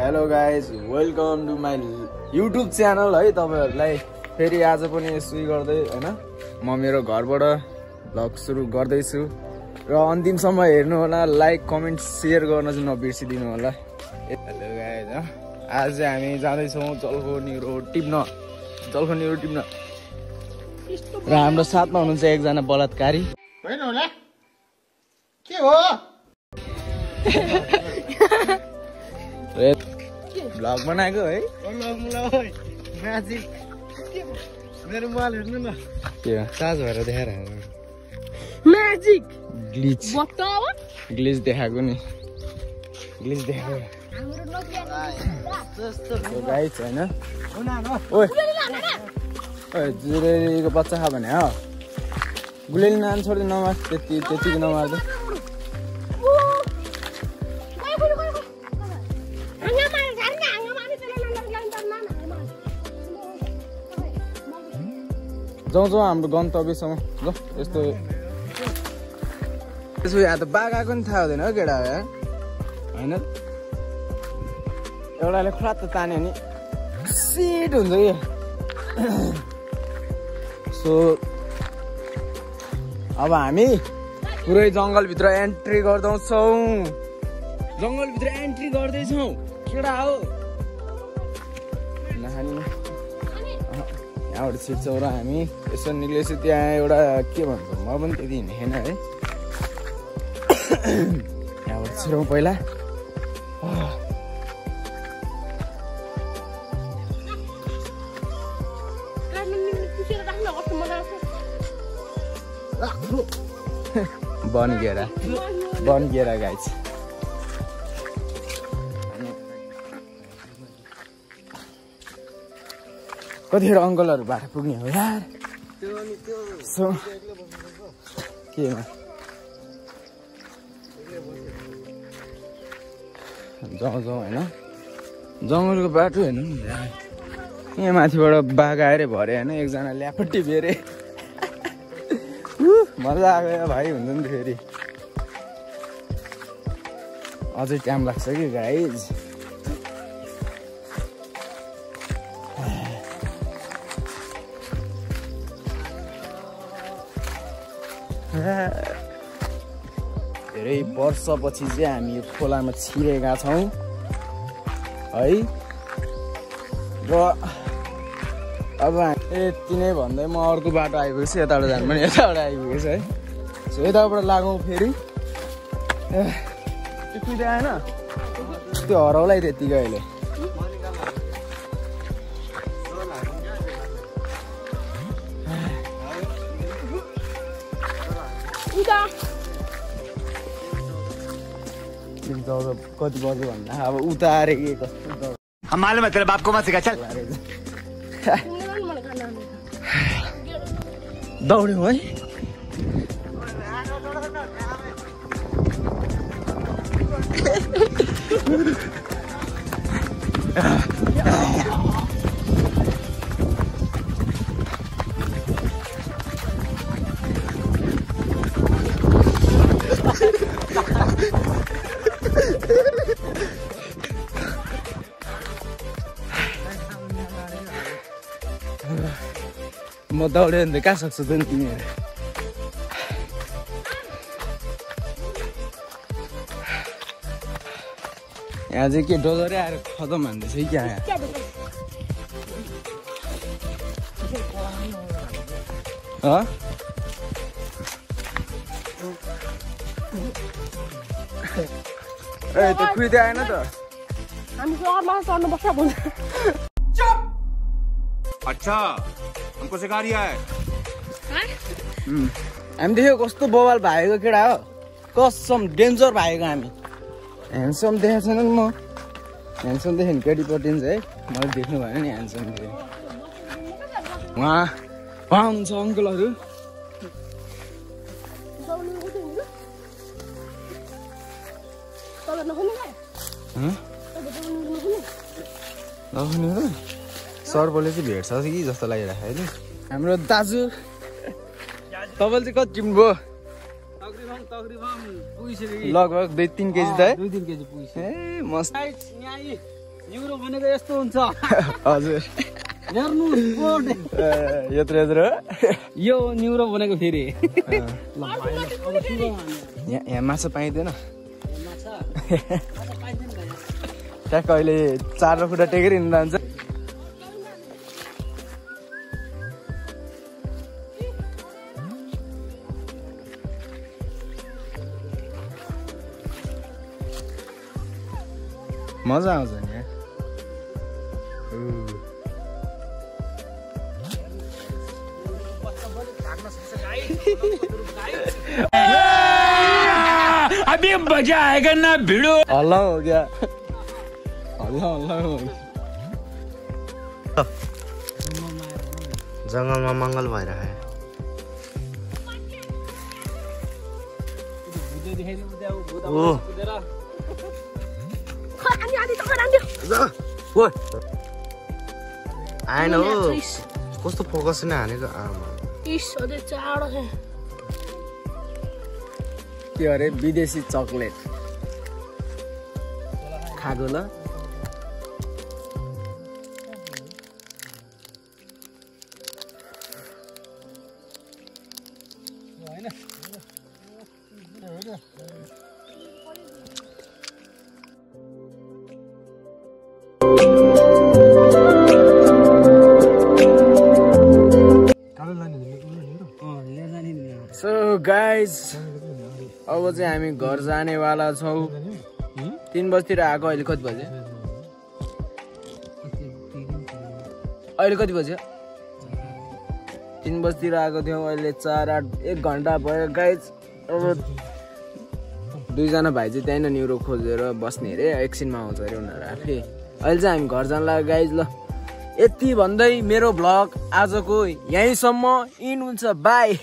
Hello guys, welcome to my YouTube channel है। तपाईहरुलाई फेरि आज पनि सुई गर्दै हैन, म मेरो घरबाट भ्लग सुरु गर्दैछु र अन्तिमसम्म हेर्नु होला। लाइक कमेन्ट शेयर गर्न चाहिँ नबिर्सिदिनु होला। हेलो गाइज, आज चाहिँ हामी जाँदैछौँ जलखोनीरो टिप्न र हाम्रो साथमा हुनुहुन्छ एकजना बलात्कारी। होइन होला के हो भ्लग बनाएको है। मेरो मोबाइल हेर्नु न, के चार्ज भएर देखाएर म्याजिक ग्लिच बताओ ग्लिच देखाएको नि, ग्लिच देखाएको गाइस हैन। ओए ओए जुरेलीको बच्चा खा भने हो, गुलेली नान छोड्दै नमार, त्यति नमार्दै। जाउँ हाम्रो गन्तव्यसम्म। ल यस्तो यसो यहाँ त बाघ आएको नि थाहा हुँदैन हो केटा होइन। एउटाले खरात तान्यो नि सिट हुन्छ कि। सो अब हामी पुरै जङ्गलभित्र एन्ट्री गर्दैछौँ, जङ्गलभित्र एन्ट्री गर्दैछौँ। केटा हो नखाने यहाँबाट छिर्छौँ र हामी यसो निक्लेछु। त्यहाँ एउटा के भन्छ, म पनि त्यति हिँडेन है। यहाँबाट छिरौँ पहिला। बन गेरा गाइस। कतिखेर अङ्कलहरू बाटो पुग्ने हो यार। के जाउँ होइन, जङ्गलको बाटो हेर्नु नि। यहाँ माथिबाट बाघ आएर भरे होइन, एकजना ल्यापट्टी बेरे। मजा आयो भाइ, हुन्छ नि फेरि। अझै टाइम लाग्छ कि गाइज। धेरै वर्षपछि चाहिँ हामी यो खोलामा छिरेका छौँ है। र अब यति नै भन्दै म अर्को बाटो आइपुगेछु। यताबाट जानु पनि यताबाट आइपुगेछु है। सो यताबाट लागौँ फेरि। त्यो कुदै आएन, त्यो हराउलाई त्यतिकै अहिले। कति बज्यो भन्दा अब उतारे के कस्तो मालूम है तेरे बाप को मत सिखा चल। दौड्यौँ है। म दौड्यो भने त कहाँ सक्छु त नि तिमीहरू। यहाँ चाहिँ के डोजरै आएर खतम भन्दैछ कि क्या। ए त्यो खुइदै आएन त। हामी सहरमा चढ्नु पर्छ भन्छ। अच्छा हमको सिखा रिया है। हामी देख्यो कस्तो बवाल भागेको केटा हो, कसम डेन्जर भागेको हामी। ह्यान्डसम देखाएको छैन नि म, ह्यान्डसम देखेँ नि केटी पटिन्छ है। मैले देख्नु भएन नि ह्यान्डसम देखेँ। उहाँ हुनुहुन्छ अङ्कलहरू। सरबले चाहिँ भेट्छ कि जस्तो लागिरहेको होइन। हाम्रो दाजु तपाईँले चाहिँ कति टिप्नुभयो? लगभग 2-3 केजी त है। 2-3 केजी पुगिसक्यो। ए मस्त। न्युरो भनेको यस्तो हुन्छ हजुर हेर्नु यत्रो यत्रो यो न्युरो भनेको फेरि यहाँ माछा पाइँदैन ट्याक्क अहिले 4 खुट्टा टेकेर हिँड्नु जान्छ मजा आउँछ नि अभी मजा आएगा ना भिडो हल्ला हो गया हल्ला हल्ला हो गया जंगल में मंगल भइरहेको आएन हो कस्तो फोकस नै हानेको आमा त्यो अरे विदेशी चकलेट खागो ल सो गाइज अब चाहिँ हामी घर जानेवाला छौँ 3 बजीतिर आएको अहिले कति बज्यो अहिले कति बज्यो 3 बजीतिर आएको थियौँ अहिले 4-8 1 घन्टा भयो गाइज अब 2 जना भाइ चाहिँ त्यहीँ न्युरो खोजेर बस्ने अरे एकछिनमा आउँछ अरे उनीहरू आफै अहिले चाहिँ हामी घर जान लाग्यो गाइज ल यति भन्दै मेरो भ्लग आजको यहीँसम्म इन हुन्छ बाई